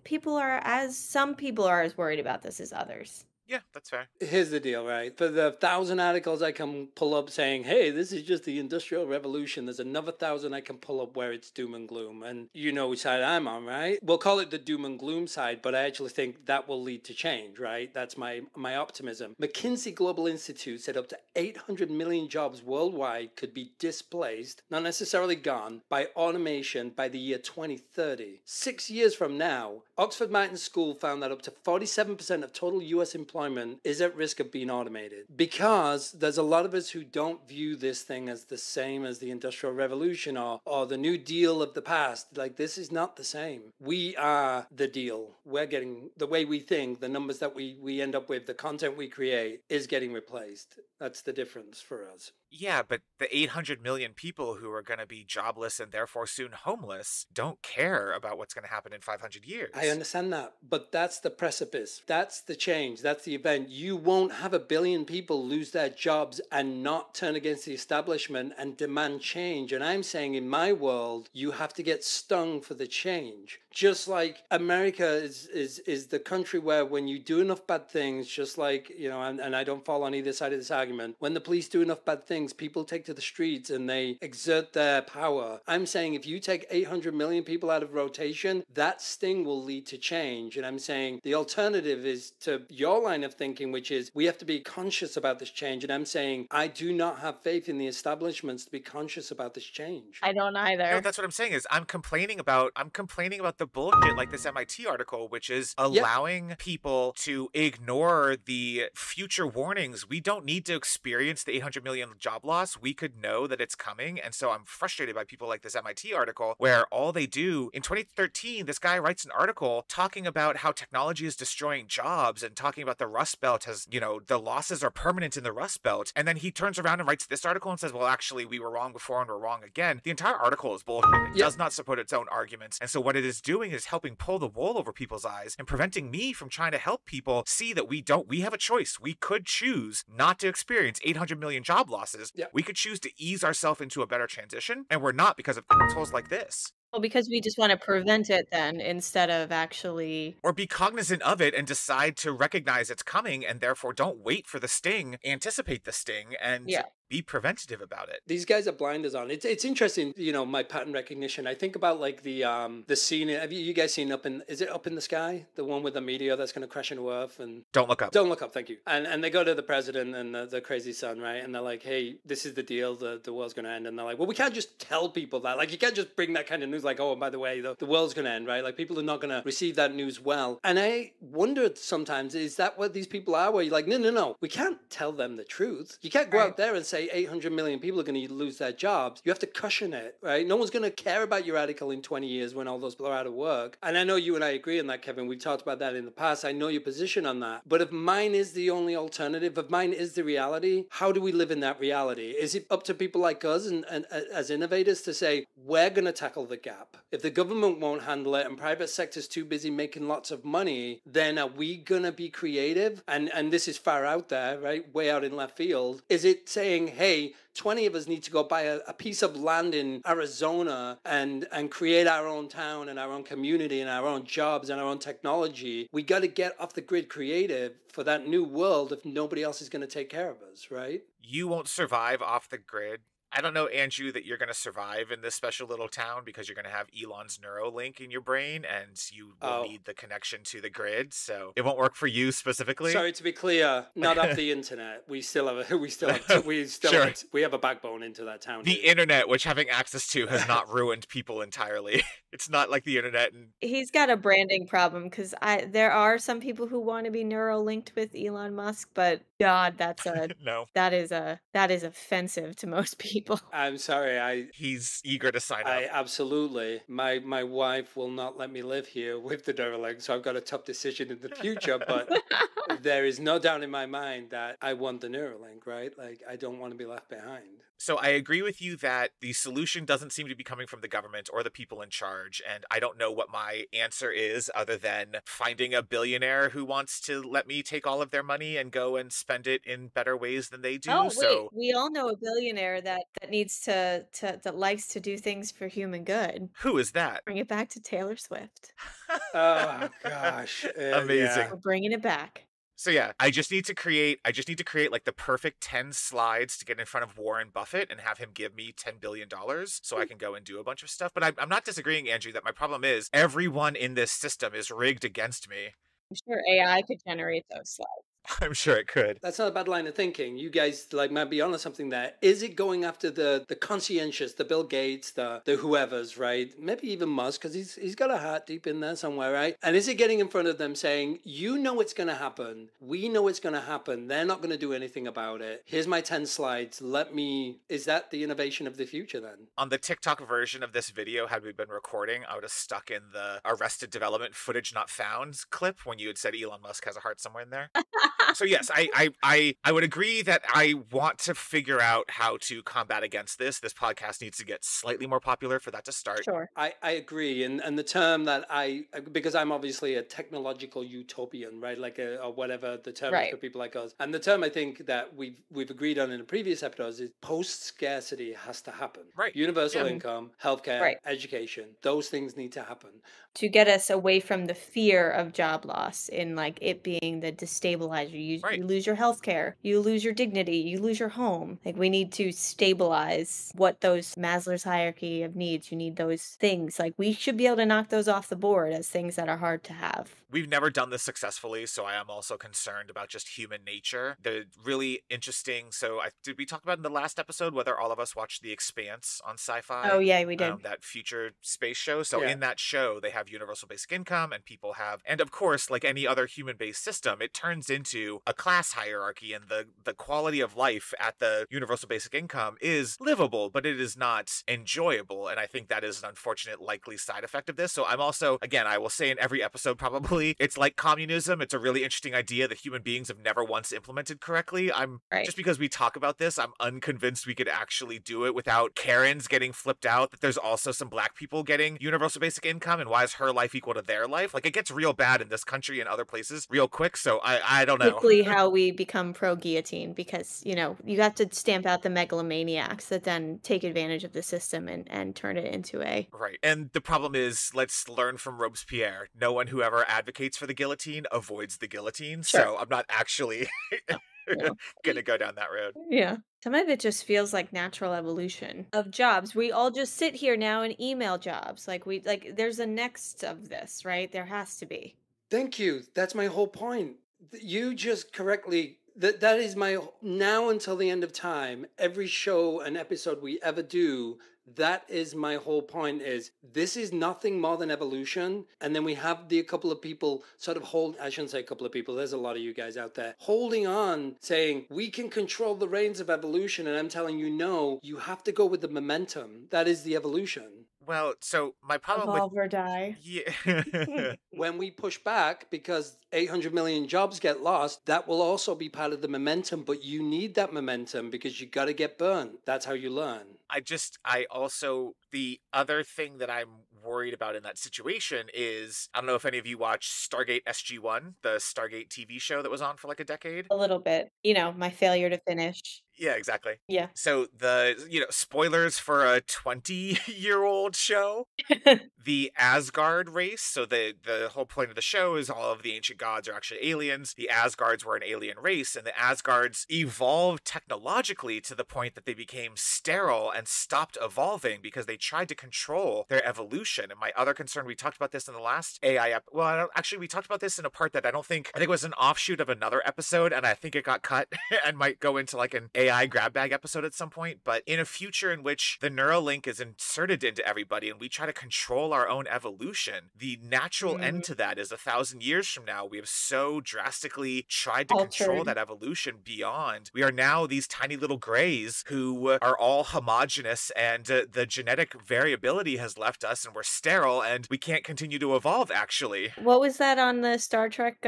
some people are as worried about this as others.
Yeah, that's fair.
Here's the deal, right? For the 1,000 articles I can pull up saying, hey, this is just the Industrial Revolution, there's another 1,000 I can pull up where it's doom and gloom. And you know which side I'm on, right? We'll call it the doom and gloom side, but I actually think that will lead to change, right? That's my optimism. McKinsey Global Institute said up to 800 million jobs worldwide could be displaced, not necessarily gone, by automation by the year 2030. 6 years from now, Oxford Martin School found that up to 47% of total US employment is at risk of being automated, because there's a lot of us who don't view this thing as the same as the Industrial Revolution or the New Deal of the past. Like, this is not the same. We are the deal. We're getting, the way we think, the numbers that we end up with, the content we create is getting replaced. That's the difference for us.
Yeah, but the 800 million people who are going to be jobless and therefore soon homeless don't care about what's going to happen in 500 years.
I understand that, but that's the precipice. That's the change. That's the event. You won't have 1 billion people lose their jobs and not turn against the establishment and demand change. And I'm saying, in my world, you have to get stung for the change. Just like America is the country where, when you do enough bad things, just like, you know, and I don't fall on either side of this argument, when the police do enough bad things, people take to the streets and they exert their power. I'm saying, if you take 800 million people out of rotation, that sting will lead to change. And I'm saying the alternative is to your line of thinking, which is we have to be conscious about this change. And I'm saying I do not have faith in the establishments to be conscious about this change.
I don't either.
No, that's what I'm saying is I'm complaining about the bullshit like this MIT article, which is allowing people to ignore the future warnings. We don't need to experience the 800 million job loss. We could know that it's coming. And so I'm frustrated by people like this MIT article, where all they do, in 2013, this guy writes an article talking about how technology is destroying jobs and talking about the Rust Belt has, you know, the losses are permanent in the Rust Belt. And then he turns around and writes this article and says, well, actually, we were wrong before and we're wrong again. The entire article is bullshit. It does not support its own arguments. And so what it is doing is helping pull the wool over people's eyes and preventing me from trying to help people see that we have a choice. We could choose not to experience 800 million job losses. We could choose to ease ourselves into a better transition, and we're not, because of assholes like this.
Well, because we just want to prevent it then, instead of actually...
Or be cognizant of it and decide to recognize it's coming, and therefore don't wait for the sting, anticipate the sting, and be preventative about it.
These guys are blinders on. It's interesting, my pattern recognition. I think about like the scene. Have you guys seen is it Up in the Sky? The one with the meteor that's going to crash into Earth and
Don't Look Up.
Don't Look Up. Thank you. And they go to the president and the crazy son, right? And they're like, hey, this is the deal. The world's going to end. And they're like, well, we can't just tell people that. Like, you can't just bring that kind of news like, oh, and by the way, the world's going to end, right? Like, people are not going to receive that news well. And I wondered sometimes, is that what these people are? Where you're like, no, we can't tell them the truth. You can't go out there and say 800 million people are going to lose their jobs. You have to cushion it, right? No one's going to care about your article in 20 years when all those people are out of work. And I know you and I agree on that, Kevin. We've talked about that in the past. I know your position on that. But if mine is the only alternative, if mine is the reality, how do we live in that reality? Is it up to people like us and as innovators to say, we're going to tackle the gap? If the government won't handle it and private sector's too busy making lots of money, then are we going to be creative? And this is far out there, right? Way out in left field. Is it saying, hey, 20 of us need to go buy a piece of land in Arizona and create our own town and our own community and our own jobs and our own technology? We got to get off the grid creative for that new world if nobody else is going to take care of us, right?
You won't survive off the grid. I don't know, Andrew, that you're going to survive in this special little town because you're going to have Elon's Neuralink in your brain and you will need the connection to the grid. So it won't work for you specifically.
Sorry, to be clear, not off the internet. We have a backbone into that town.
The internet, which having access to has not ruined people entirely. It's not like the internet.
He's got a branding problem because there are some people who want to be Neuralinked with Elon Musk, but God, that's
no.
That is offensive to most people.
I'm sorry,
he's eager to sign up.
Absolutely. My wife will not let me live here with the Neuralink, so I've got a tough decision in the future, but there is no doubt in my mind that I want the Neuralink, right? Like, I don't want to be left behind.
So I agree with you that the solution doesn't seem to be coming from the government or the people in charge, and I don't know what my answer is other than finding a billionaire who wants to let me take all of their money and go and spend it in better ways than they do.
Oh, wait, we all know a billionaire that needs that likes to do things for human good.
Who is that?
Bring it back to Taylor Swift.
Oh gosh.
Amazing.
Yeah.
We're bringing it back.
So yeah, I just need to create like the perfect 10 slides to get in front of Warren Buffett and have him give me $10 billion so I can go and do a bunch of stuff. But I'm not disagreeing, Andrew, that my problem is everyone in this system is rigged against me.
I'm sure AI could generate those slides.
I'm sure it could.
That's not a bad line of thinking. You guys might be onto something there. Is it going after the conscientious, the Bill Gates, the whoever's, right? Maybe even Musk, because he's got a heart deep in there somewhere, right? And is it getting in front of them saying, you know it's going to happen. We know it's going to happen. They're not going to do anything about it. Here's my 10 slides. Is that the innovation of the future then?
On the TikTok version of this video, had we been recording, I would have stuck in the Arrested Development footage not found clip when you had said Elon Musk has a heart somewhere in there. So yes, I would agree that I want to figure out how to combat against this. This podcast needs to get slightly more popular for that to start.
Sure.
I agree. And the term that because I'm obviously a technological utopian, right? Like or whatever the term is for people like us. And the term I think that we've agreed on in the previous episodes is post-scarcity has to happen.
Right.
Universal income, healthcare, education. Those things need to happen.
To get us away from the fear of job loss in like it being the destabilizer. You lose your health care, you lose your dignity, you lose your home. Like we need to stabilize what those Maslow's hierarchy of needs. You need those things. Like we should be able to knock those off the board as things that are hard to have.
We've never done this successfully, so I am also concerned about just human nature. The really interesting, did we talk about in the last episode whether all of us watched The Expanse on Sci-Fi?
Oh yeah, we did.
That future space show. So in that show, they have universal basic income and people have, and of course, like any other human-based system, it turns into a class hierarchy and the quality of life at the universal basic income is livable, but it is not enjoyable. And I think that is an unfortunate likely side effect of this. So I'm also, again, I will say in every episode probably, it's like communism. It's a really interesting idea that human beings have never once implemented correctly. Just because we talk about this, I'm unconvinced we could actually do it without Karens getting flipped out that there's also some black people getting universal basic income and why is her life equal to their life? Like it gets real bad in this country and other places real quick. So I don't know.
Quickly how we become pro-guillotine because, you got to stamp out the megalomaniacs that then take advantage of the system and turn it into a...
Right. And the problem is, let's learn from Robespierre. No one who ever advocates for the guillotine avoids the guillotine. Sure. So I'm not actually
No.
gonna go down that road.
Yeah. Some of it just feels like natural evolution of jobs. We all just sit here now and email jobs. Like there's a next of this, right? There has to be.
Thank you. That's my whole point. You just correctly that is my now until the end of time. Every show and episode we ever do, that is my whole point. Is this is nothing more than evolution, and then we have a couple of people sort of hold. I shouldn't say a couple of people. There's a lot of you guys out there holding on, saying we can control the reins of evolution, and I'm telling you, no, you have to go with the momentum. That is the evolution.
Well, so my problem
Evolve or die.
yeah.
When we push back because 800 million jobs get lost, that will also be part of the momentum. But you need that momentum because you got to get burned. That's how you learn.
The other thing that I'm worried about in that situation is, I don't know if any of you watched Stargate SG-1, the Stargate TV show that was on for like a decade.
A little bit. My failure to finish.
Yeah, exactly.
Yeah.
So spoilers for a 20-year-old show. The Asgard race, so the whole point of the show is all of the ancient gods are actually aliens. The Asgards were an alien race, and the Asgards evolved technologically to the point that they became sterile and stopped evolving because they tried to control their evolution. And my other concern, we talked about this in the last AI we talked about this in a part that I think it was an offshoot of another episode, and I think it got cut and might go into like an AI grab bag episode at some point. But in a future in which the Neuralink is inserted into everybody and we try to control our own evolution, the natural end to that is 1,000 years from now, we have so drastically tried to control that evolution beyond. We are now these tiny little grays who are all homogenous, and the genetic variability has left us, and we're sterile, and we can't continue to evolve, actually.
What was that on the Star Trek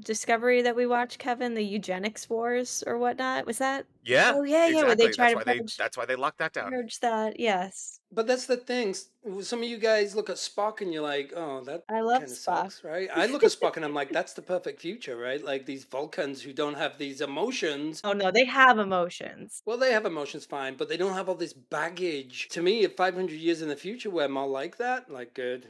Discovery that we watched, Kevin? The eugenics wars or whatnot? Was that?
Yeah.
Oh, yeah,
exactly.
Where they try
that's why they locked that down.
Purge that, yes.
But that's the thing. Some of you guys look at Spock and you're like, oh, that
I love
kind of
Spock.
sucks, right? I look at Spock and I'm like, that's the perfect future, right? Like these Vulcans who don't have these emotions.
Oh, no, they have emotions.
Well, they have emotions, fine, but they don't have all this baggage. To me, if 500 years in the future we're more like that, like good.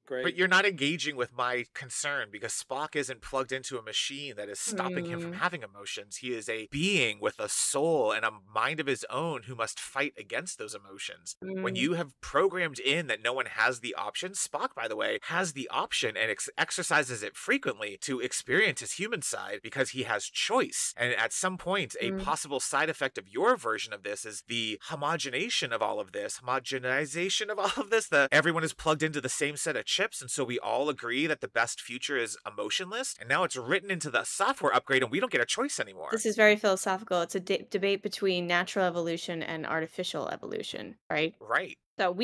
Great.
But you're not engaging with my concern, because Spock isn't plugged into a machine that is stopping him from having emotions. He is a being with a soul and a mind of his own who must fight against those emotions. When you have programmed in that no one has the option, Spock, by the way, has the option and exercises it frequently to experience his human side because he has choice. And at some point, a possible side effect of your version of this is the homogenization of all of this, everyone is plugged into the same set of chips, and so we all agree that the best future is emotionless, and now it's written into the software upgrade and we don't get a choice anymore.
This is very philosophical. It's a debate between natural evolution and artificial evolution, right?
Right.
So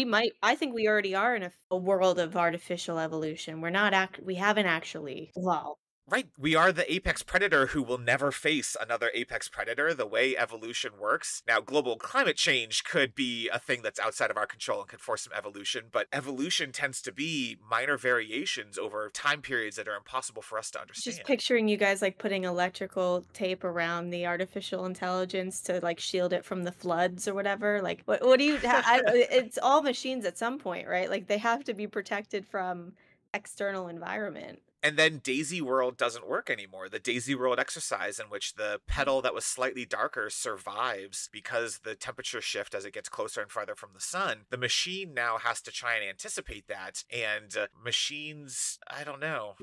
I think we already are in a world of artificial evolution. We haven't actually evolved.
Right. We are the apex predator who will never face another apex predator, the way evolution works. Now, global climate change could be a thing that's outside of our control and could force some evolution, but evolution tends to be minor variations over time periods that are impossible for us to understand.
Just picturing you guys like putting electrical tape around the artificial intelligence to like shield it from the floods or whatever. Like, what do you, it's all machines at some point, right? Like they have to be protected from external environment.
And then Daisy World doesn't work anymore. The Daisy World exercise, in which the petal that was slightly darker survives because the temperature shift as it gets closer and farther from the sun. The machine now has to try and anticipate that. And machines, I don't know.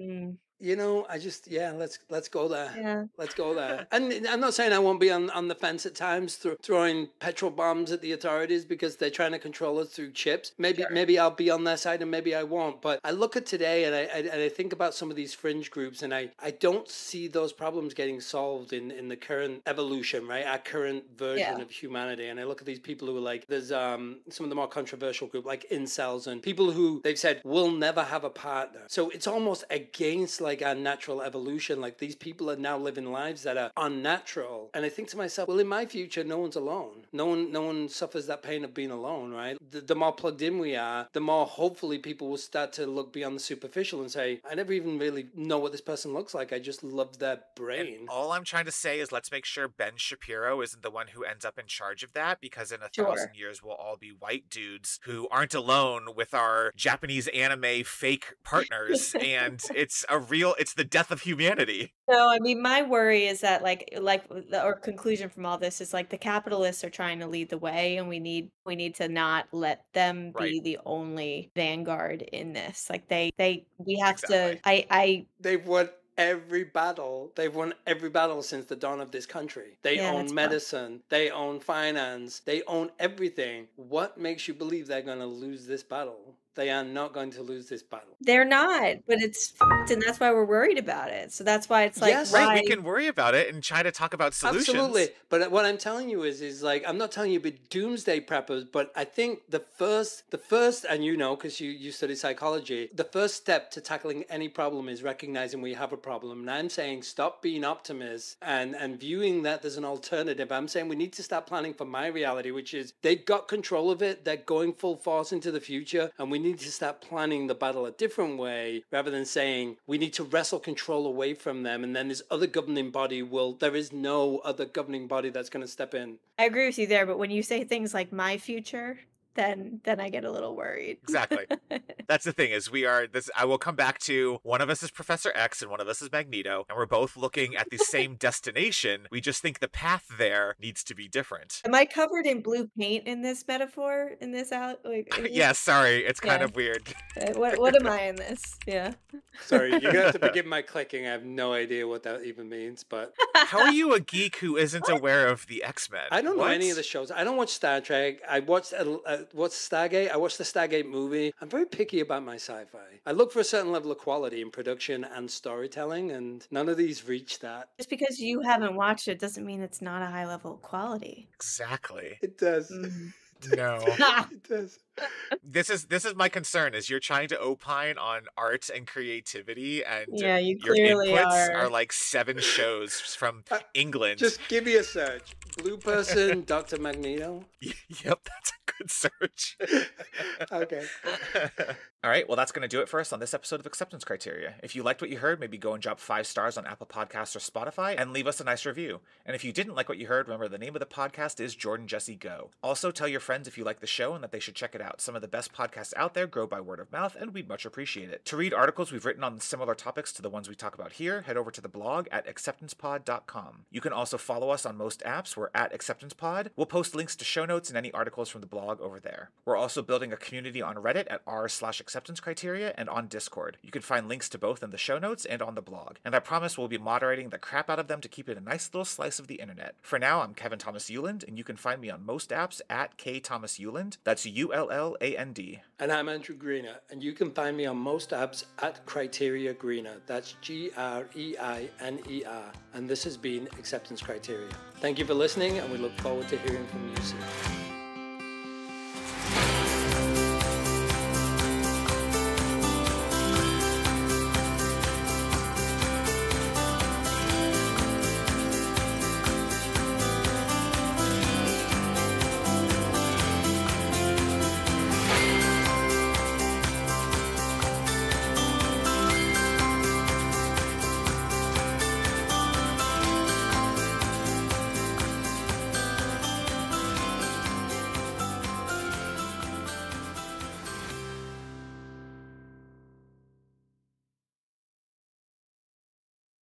Let's go there.
Yeah.
Let's go there. And I'm not saying I won't be on the fence at times, throwing petrol bombs at the authorities because they're trying to control us through chips. Maybe I'll be on their side and maybe I won't. But I look at today and I think about some of these fringe groups, and I don't see those problems getting solved in the current evolution, right? Our current version of humanity. And I look at these people who are like, there's some of the more controversial group like incels and people who they've said will never have a partner. So it's almost against like our natural evolution. Like these people are now living lives that are unnatural. And I think to myself, well, in my future, no one's alone. No one suffers that pain of being alone, right? The more plugged in we are, the more hopefully people will start to look beyond the superficial and say, I never even really know what this person looks like. I just love their brain.
And all I'm trying to say is let's make sure Ben Shapiro isn't the one who ends up in charge of that, because in 1,000 years we'll all be white dudes who aren't alone with our Japanese anime fake partners. And it's a real it's the death of humanity.
No, I mean, my worry is that or conclusion from all this is like the capitalists are trying to lead the way, and we need to not let them
Right.
be the only vanguard in this. Like we have
Exactly.
to.
They've won every battle. They've won every battle since the dawn of this country. They
Yeah, that's
own
fun.
medicine. They own finance. They own everything. What makes you believe they're going to lose this battle? They are not going to lose this battle.
They're not, but it's fucked, and that's why we're worried about it. So that's why it's like,
Yes.
Right,
why?
we can worry about it and try to talk about solutions.
Absolutely. But what I'm telling you is like, I'm not telling you be doomsday preppers, but I think the first, and you know, because you study psychology, the first step to tackling any problem is recognizing we have a problem. And I'm saying stop being optimists and viewing that there's an alternative. I'm saying we need to start planning for my reality, which is they've got control of it. They're going full force into the future. And we need to start planning the battle a different way rather than saying we need to wrestle control away from them. And then this other governing body there is no other governing body that's going to step in.
I agree with you there, but when you say things like my future, then I get a little worried.
Exactly. That's the thing is I will come back to one of us is Professor X and one of us is Magneto, and we're both looking at the same destination. We just think the path there needs to be different.
Am I covered in blue paint in this metaphor? In this out?
Yeah, sorry. It's kind of weird.
What am I in this? Yeah.
Sorry, you're going to have to forgive my clicking. I have no idea what that even means, but...
How are you a geek who isn't aware of the X-Men?
I don't know any of the shows. I don't watch Star Trek. I watched Stargate. I watched the Stargate movie. I'm very picky about my sci-fi. I look for a certain level of quality in production and storytelling, and none of these reach that.
Just because you haven't watched it doesn't mean it's not a high level of quality.
Exactly.
It does.
No.
It does.
This is my concern is you're trying to opine on art and creativity, and
Yeah, you
your
clearly
inputs
are
like 7 shows from England.
Just give me a search. Blue person, Dr. Magneto.
Yep, that's a good search.
Okay.
All right, well, that's going to do it for us on this episode of Acceptance Criteria. If you liked what you heard, maybe go and drop 5 stars on Apple Podcasts or Spotify and leave us a nice review. And if you didn't like what you heard, remember the name of the podcast is Jordan Jesse Go. Also, tell your friends if you like the show and that they should check it out. Some of the best podcasts out there grow by word of mouth, and we'd much appreciate it. To read articles we've written on similar topics to the ones we talk about here, head over to the blog at acceptancepod.com. You can also follow us on most apps. We're at acceptancepod. We'll post links to show notes and any articles from the blog over there. We're also building a community on Reddit at r/acceptancecriteria and on Discord. You can find links to both in the show notes and on the blog. And I promise we'll be moderating the crap out of them to keep it a nice little slice of the internet. For now, I'm Kevin Thomas Euland, and you can find me on most apps at kthomaseuland. That's ULLAND.
And I'm Andrew Greener, and you can find me on most apps at Criteria Greener. That's GREINER. And this has been Acceptance Criteria. Thank you for listening, and we look forward to hearing from you soon.